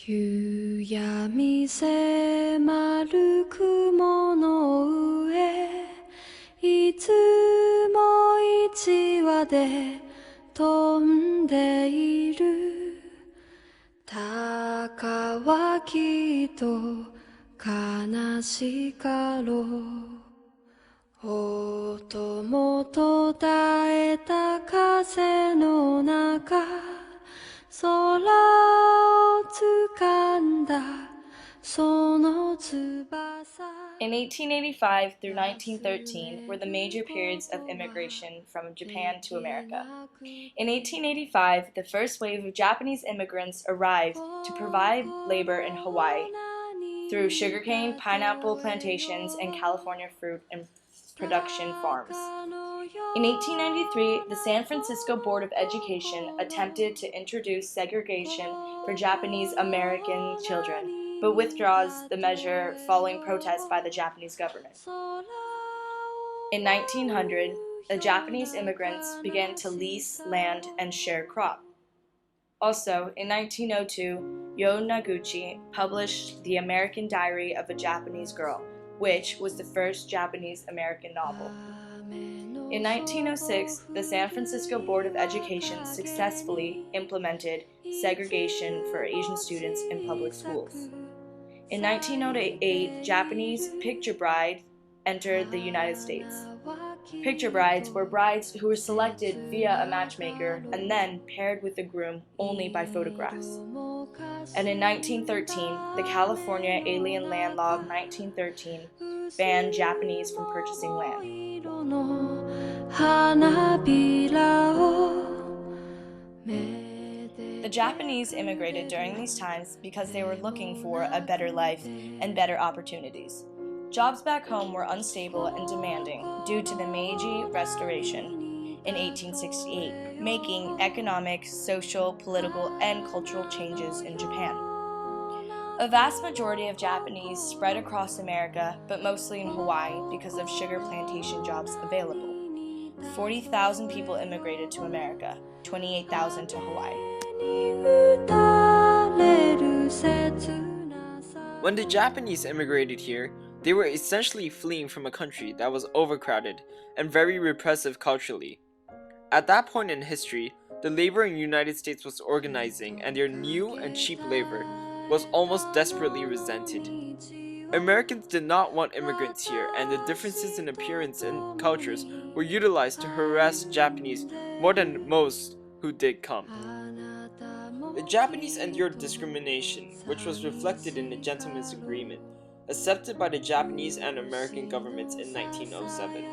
夕闇迫る雲の上いつも一羽で飛んでいる鷹はきっと悲しかろう音も途絶えた風の中空を掴んだその翼 In 1885 through 1913 were the major periods of immigration from Japan to America. In 1885, the first wave of Japanese immigrants arrived to provide labor in Hawaii through sugarcane, pineapple plantations, and California fruit and production farms. In 1893, the San Francisco Board of Education attempted to introduce segregation for Japanese American children, but withdraws the measure following protests by the Japanese government. In 1900, the Japanese immigrants began to lease land and share crop. Also, in 1902, Yo Noguchi published The American Diary of a Japanese Girl, which was the first Japanese-American novel. In 1906, the San Francisco Board of Education successfully implemented segregation for Asian students in public schools. In 1908, Japanese picture brides entered the United States. Picture brides were brides who were selected via a matchmaker and then paired with the groom only by photographs. And in 1913, the California Alien Land Law of 1913 banned Japanese from purchasing land. The Japanese immigrated during these times because they were looking for a better life and better opportunities. Jobs back home were unstable and demanding due to the Meiji Restoration in 1868, making economic, social, political, and cultural changes in Japan. A vast majority of Japanese spread across America, but mostly in Hawaii because of sugar plantation jobs available. 40,000 people immigrated to America, 28,000 to Hawaii. When the Japanese immigrated here, they were essentially fleeing from a country that was overcrowded and very repressive culturally. At that point in history, the labor in the United States was organizing and their new and cheap labor was almost desperately resented. Americans did not want immigrants here, and the differences in appearance and cultures were utilized to harass Japanese more than most who did come. The Japanese endured discrimination, which was reflected in the Gentleman's Agreement, accepted by the Japanese and American governments in 1907.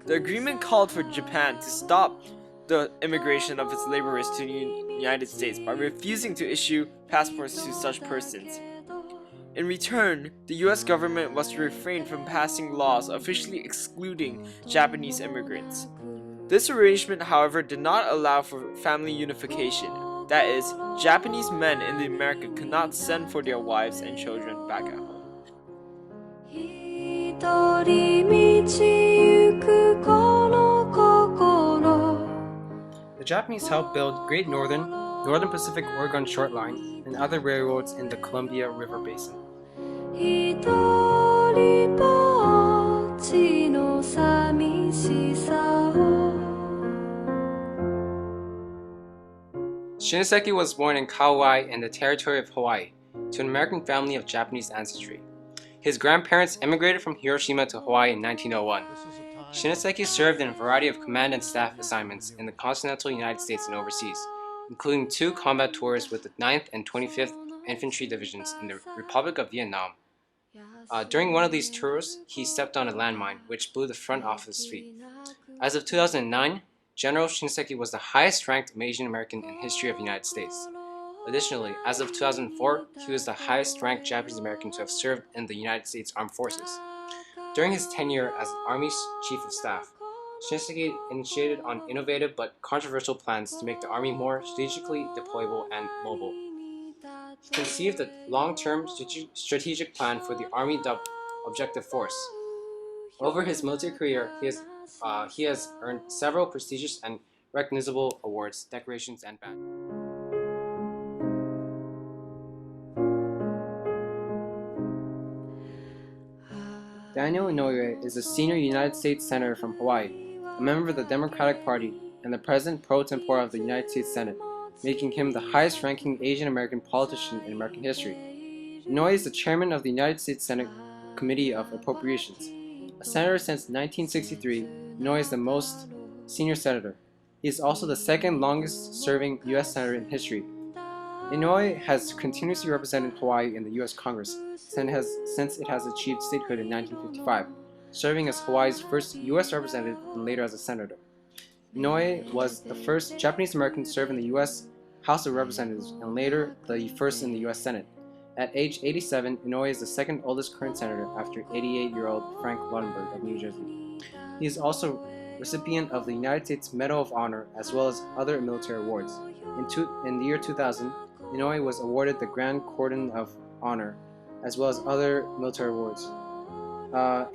The agreement called for Japan to stop the immigration of its laborers to the United States by refusing to issue passports to such persons. In return, the US government was to refrain from passing laws officially excluding Japanese immigrants. This arrangement, however, did not allow for family unification. That is, Japanese men in America could not send for their wives and children back at home. The Japanese helped build Great Northern, Northern Pacific Oregon Short Line, and other railroads in the Columbia River Basin. Shinseki was born in Kauai in the territory of Hawaii to an American family of Japanese ancestry. His grandparents immigrated from Hiroshima to Hawaii in 1901. Shinseki served in a variety of command and staff assignments in the continental United States and overseas, including 2 combat tours with the 9th and 25th Infantry Divisions in the Republic of Vietnam. During one of these tours, he stepped on a landmine, which blew the front off his feet. As of 2009, General Shinseki was the highest-ranked Asian American in history of the United States. Additionally, as of 2004, he was the highest-ranked Japanese American to have served in the United States Armed Forces. During his tenure as Army Chief of Staff, Shinseki initiated on innovative but controversial plans to make the Army more strategically deployable and mobile. He conceived a long-term strategic plan for the Army dubbed Objective Force. Over his military career, he has earned several prestigious and recognizable awards, decorations, and badges. Daniel Inouye is a senior United States Senator from Hawaii, a member of the Democratic Party, and the President pro tempore of the United States Senate, making him the highest-ranking Asian American politician in American history. Inouye is the chairman of the United States Senate Committee of Appropriations. A senator since 1963, Inouye is the most senior senator. He is also the second longest-serving U.S. senator in history. Inouye has continuously represented Hawaii in the U.S. Congress since it has achieved statehood in 1955, serving as Hawaii's first U.S. representative and later as a senator. Inouye was the first Japanese American to serve in the U.S. House of Representatives and later the first in the U.S. Senate. At age 87, Inouye is the second oldest current senator after 88-year-old Frank Lautenberg of New Jersey. He is also recipient of the United States Medal of Honor as well as other military awards. In the year 2000, Inouye was awarded the Grand Cordon of Honor as well as other military awards.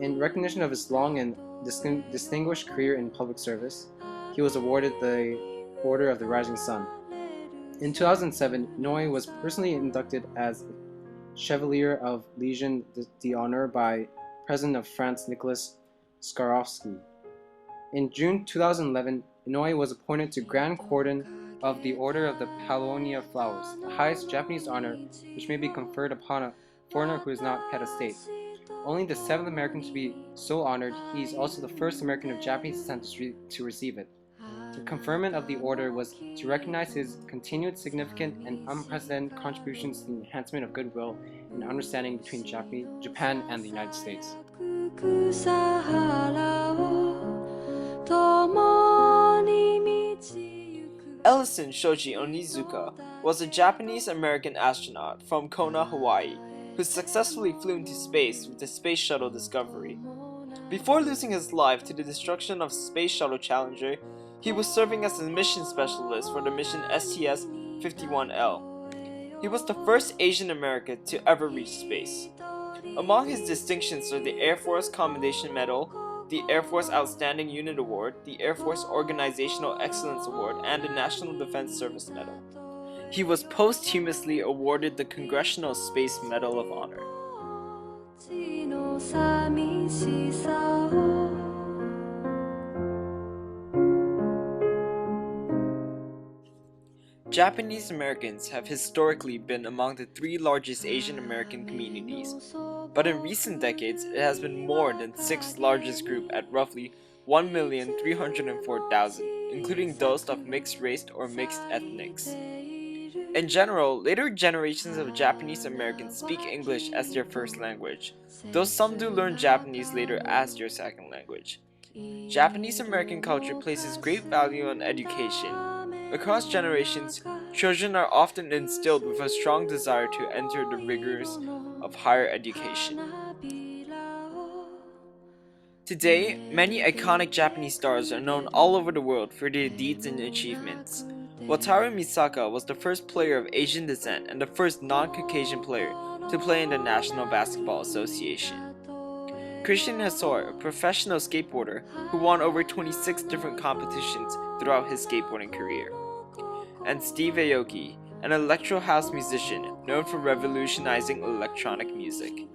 In recognition of his long and distinguished career in public service, he was awarded the Order of the Rising Sun. In 2007, Inouye was personally inducted as Chevalier of Legion d'Honneur by President of France Nicolas Swarovski. In June 2011, Inouye was appointed to Grand Cordon of the Order of the Paulownia Flowers, the highest Japanese honor which may be conferred upon a foreigner who is not head of state. Only the 7th American to be so honored, he is also the first American of Japanese ancestry to receive it. The conferment of the order was to recognize his continued significant and unprecedented contributions to the enhancement of goodwill and understanding between Japan and the United States. Ellison Shoji Onizuka was a Japanese-American astronaut from Kona, Hawaii, who successfully flew into space with the Space Shuttle Discovery. Before losing his life to the destruction of Space Shuttle Challenger, he was serving as a mission specialist for the mission STS-51L. He was the first Asian American to ever reach space. Among his distinctions are the Air Force Commendation Medal, the Air Force Outstanding Unit Award, the Air Force Organizational Excellence Award, and the National Defense Service Medal. He was posthumously awarded the Congressional Space Medal of Honor. Japanese Americans have historically been among the 3 largest Asian American communities, but in recent decades it has been more than 6th largest group at roughly 1,304,000, including those of mixed race or mixed ethnics. In general, later generations of Japanese Americans speak English as their first language, though some do learn Japanese later as their second language. Japanese American culture places great value on education. Across generations, children are often instilled with a strong desire to enter the rigors of higher education. Today, many iconic Japanese stars are known all over the world for their deeds and achievements. Wataru Misaka was the first player of Asian descent and the first non-Caucasian player to play in the National Basketball Association. Christian Hasor, a professional skateboarder who won over 26 different competitions throughout his skateboarding career. And Steve Aoki, an electro house musician known for revolutionizing electronic music.